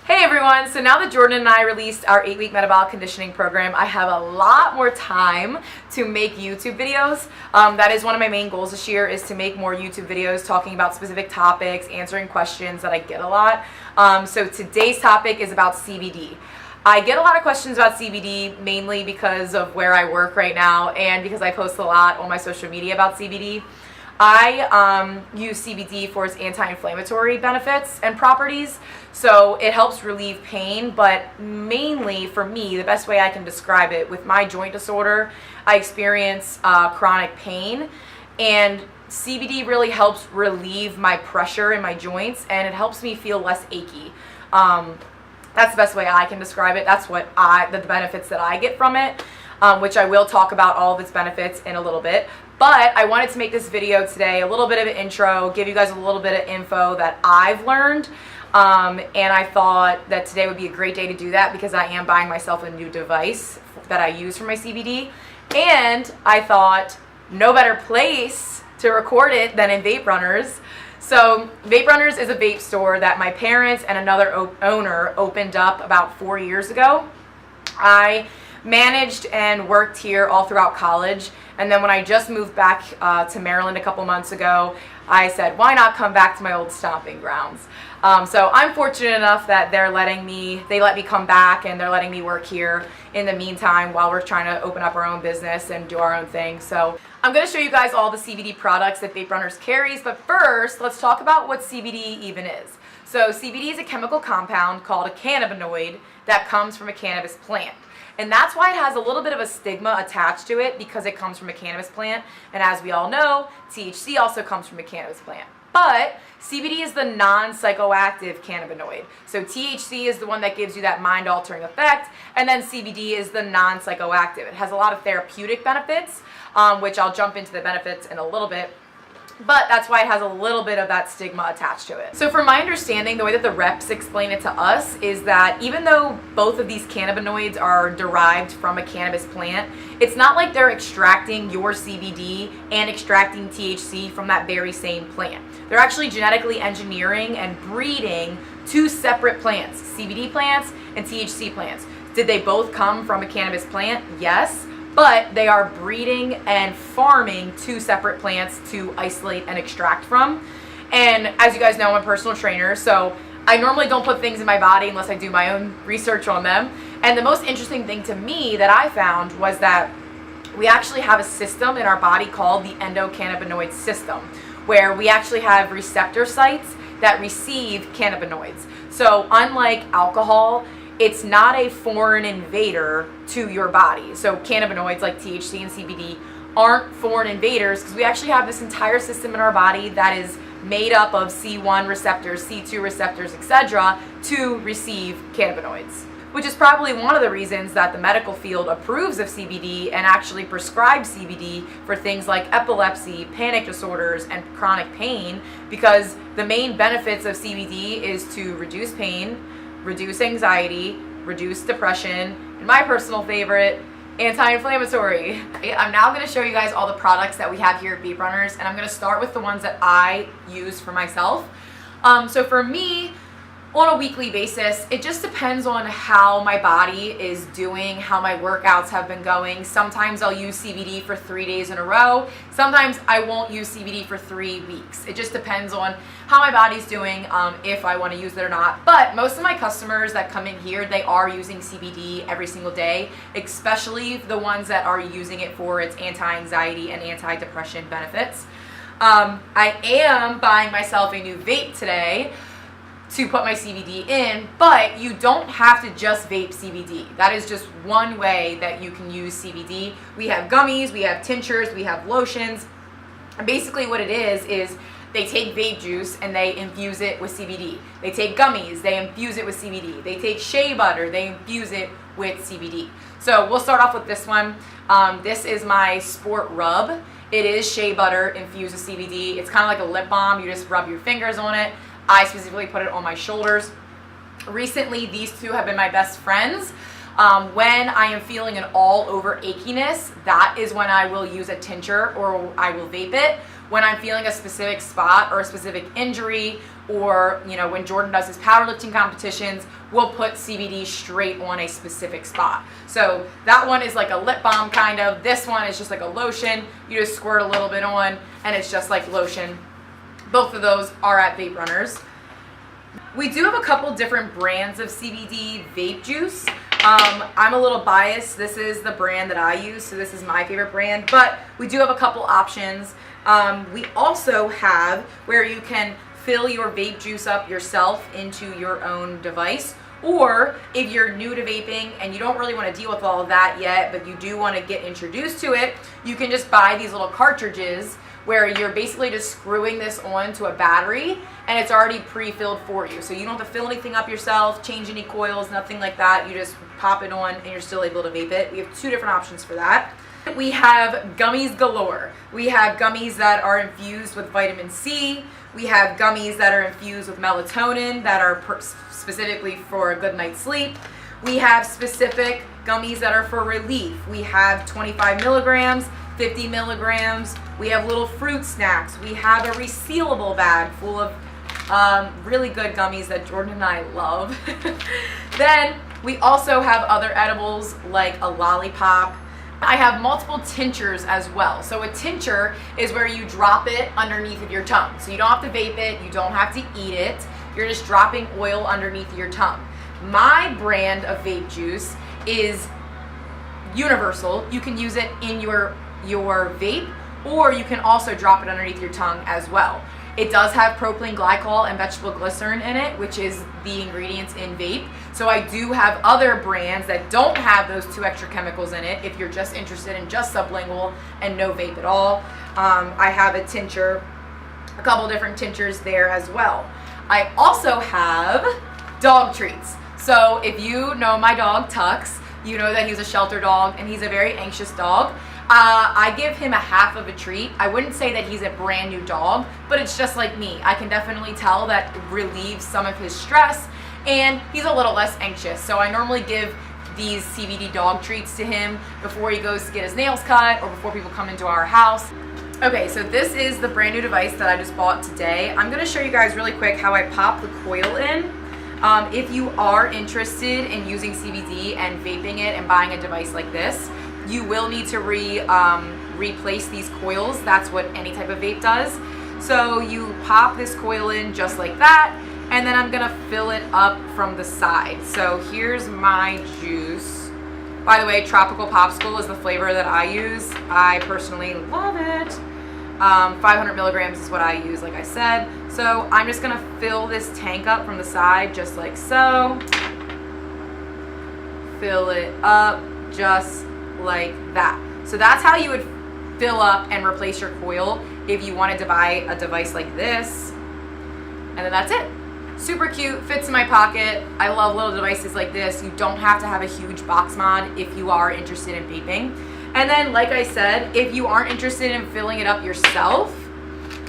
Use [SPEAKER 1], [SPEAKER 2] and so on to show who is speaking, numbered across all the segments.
[SPEAKER 1] Hey everyone, so now that Jordan and I released our 8-week metabolic conditioning program, I have a lot more time to make YouTube videos. That is one of my main goals this year, is to make more YouTube videos talking about specific topics, answering questions that I get a lot. So today's topic is about CBD. I get a lot of questions about CBD mainly because of where I work right now and because I post a lot on my social media about CBD. I use CBD for its anti-inflammatory benefits and properties, so it helps relieve pain, but mainly for me, the best way I can describe it, with my joint disorder, I experience chronic pain, and CBD really helps relieve my pressure in my joints, and it helps me feel less achy. That's the best way I can describe it. That's what the benefits that I get from it, which I will talk about all of its benefits in a little bit. But I wanted to make this video today, a little bit of an intro, give you guys a little bit of info that I've learned. And I thought that today would be a great day to do that because I am buying myself a new device that I use for my CBD. And I thought no better place to record it than in Vape Runners. So Vape Runners is a vape store that my parents and another owner opened up about 4 years ago. I managed and worked here all throughout college, and then when I just moved back to Maryland a couple months ago, I said, why not come back to my old stomping grounds? So I'm fortunate enough that they let me come back, and they're letting me work here in the meantime while we're trying to open up our own business and do our own thing. So I'm going to show you guys all the CBD products that Vape Runners carries, but first let's talk about what CBD even is. So CBD is a chemical compound called a cannabinoid that comes from a cannabis plant. And that's why it has a little bit of a stigma attached to it, because it comes from a cannabis plant. And as we all know, THC also comes from a cannabis plant. But CBD is the non-psychoactive cannabinoid. So THC is the one that gives you that mind-altering effect, and then CBD is the non-psychoactive. It has a lot of therapeutic benefits, which I'll jump into the benefits in a little bit. But that's why it has a little bit of that stigma attached to it. So from my understanding, the way that the reps explain it to us is that even though both of these cannabinoids are derived from a cannabis plant, it's not like they're extracting your CBD and extracting THC from that very same plant. They're actually genetically engineering and breeding two separate plants, CBD plants and THC plants. Did they both come from a cannabis plant? Yes. But they are breeding and farming two separate plants to isolate and extract from. And as you guys know, I'm a personal trainer, so I normally don't put things in my body unless I do my own research on them. And the most interesting thing to me that I found was that we actually have a system in our body called the endocannabinoid system, where we actually have receptor sites that receive cannabinoids. So unlike alcohol, it's not a foreign invader to your body. So cannabinoids like THC and CBD aren't foreign invaders, because we actually have this entire system in our body that is made up of C1 receptors, C2 receptors, etc. to receive cannabinoids, which is probably one of the reasons that the medical field approves of CBD and actually prescribes CBD for things like epilepsy, panic disorders, and chronic pain, because the main benefits of CBD is to reduce pain, reduce anxiety, reduce depression, and my personal favorite, anti-inflammatory. I'm now going to show you guys all the products that we have here at Vape Runners, and I'm going to start with the ones that I use for myself. So for me, on a weekly basis, it just depends on how my body is doing, how my workouts have been going. Sometimes I'll use CBD for 3 days in a row. Sometimes I won't use CBD for 3 weeks. It just depends on how my body's doing, if I want to use it or not. But most of my customers that come in here, they are using CBD every single day, especially the ones that are using it for its anti-anxiety and anti-depression benefits. I am buying myself a new vape today to put my CBD in, but you don't have to just vape CBD. That is just one way that you can use CBD. We have gummies, we have tinctures, we have lotions. And basically what it is they take vape juice and they infuse it with CBD. They take gummies, they infuse it with CBD. They take shea butter, they infuse it with CBD. So we'll start off with this one. This is my Sport Rub. It is shea butter infused with CBD. It's kind of like a lip balm. You just rub your fingers on it. I specifically put it on my shoulders. Recently, these two have been my best friends. When I am feeling an all over achiness, that is when I will use a tincture or I will vape it. When I'm feeling a specific spot or a specific injury, or when Jordan does his powerlifting competitions, we'll put CBD straight on a specific spot. So that one is like a lip balm kind of. This one is just like a lotion. You just squirt a little bit on and it's just like lotion. Both of those are at Vape Runners. We do have a couple different brands of CBD vape juice. I'm a little biased. This is the brand that I use, so this is my favorite brand, but we do have a couple options. We also have where you can fill your vape juice up yourself into your own device, or if you're new to vaping and you don't really want to deal with all of that yet, but you do want to get introduced to it, you can just buy these little cartridges where you're basically just screwing this onto a battery and it's already pre-filled for you. So you don't have to fill anything up yourself, change any coils, nothing like that. You just pop it on and you're still able to vape it. We have two different options for that. We have gummies galore. We have gummies that are infused with vitamin C. We have gummies that are infused with melatonin that are specifically for a good night's sleep. We have specific gummies that are for relief. We have 25 milligrams, 50 milligrams. We have little fruit snacks. We have a resealable bag full of really good gummies that Jordan and I love. Then we also have other edibles like a lollipop. I have multiple tinctures as well. So a tincture is where you drop it underneath of your tongue. So you don't have to vape it, you don't have to eat it. You're just dropping oil underneath your tongue. My brand of vape juice is universal. You can use it in your vape, or you can also drop it underneath your tongue as well. It does have propylene glycol and vegetable glycerin in it, which is the ingredients in vape. So I do have other brands that don't have those two extra chemicals in it if you're just interested in just sublingual and no vape at all. I have a tincture, a couple different tinctures there as well. I also have dog treats. So if you know my dog Tux, you know that he's a shelter dog and he's a very anxious dog. I give him a half of a treat. I wouldn't say that he's a brand new dog, but it's just like me. I can definitely tell that it relieves some of his stress and he's a little less anxious. So I normally give these CBD dog treats to him before he goes to get his nails cut or before people come into our house. Okay, so this is the brand new device that I just bought today. I'm gonna show you guys really quick how I pop the coil in. If you are interested in using CBD and vaping it and buying a device like this, you will need to replace these coils. That's what any type of vape does. So you pop this coil in just like that, and then I'm gonna fill it up from the side. So here's my juice. By the way, Tropical Popsicle is the flavor that I use. I personally love it. 500 milligrams is what I use, like I said. So I'm just gonna fill this tank up from the side just like so. Fill it up just like that. So that's how you would fill up and replace your coil if you wanted to buy a device like this. And then that's it. Super cute, fits in my pocket. I love little devices like this. You don't have to have a huge box mod if you are interested in vaping. And then, like I said, if you aren't interested in filling it up yourself,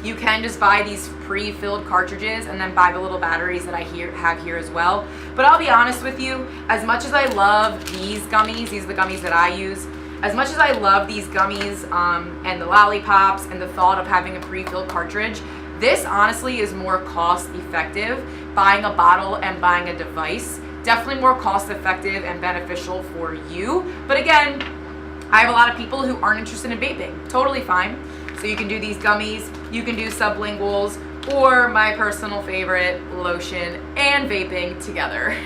[SPEAKER 1] you can just buy these pre-filled cartridges and then buy the little batteries that I have here as well. But I'll be honest with you, as much as I love these gummies, these are the gummies that I use, as much as I love these gummies and the lollipops and the thought of having a pre-filled cartridge, this honestly is more cost effective. Buying a bottle and buying a device, definitely more cost effective and beneficial for you. But again, I have a lot of people who aren't interested in vaping. Totally fine. So you can do these gummies, you can do sublinguals, or my personal favorite, lotion and vaping together.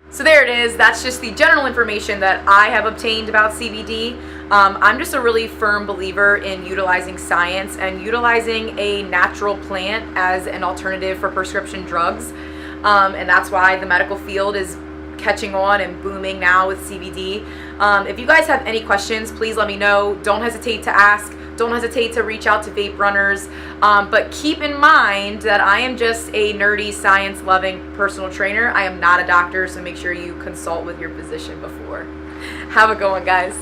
[SPEAKER 1] So there it is. That's just the general information that I have obtained about CBD. I'm just a really firm believer in utilizing science and utilizing a natural plant as an alternative for prescription drugs. And that's why the medical field is catching on and booming now with CBD. If you guys have any questions, please let me know. Don't hesitate to ask. Don't hesitate to reach out to Vape Runners. But keep in mind that I am just a nerdy, science-loving personal trainer. I am not a doctor, so make sure you consult with your physician before. Have a good one, guys.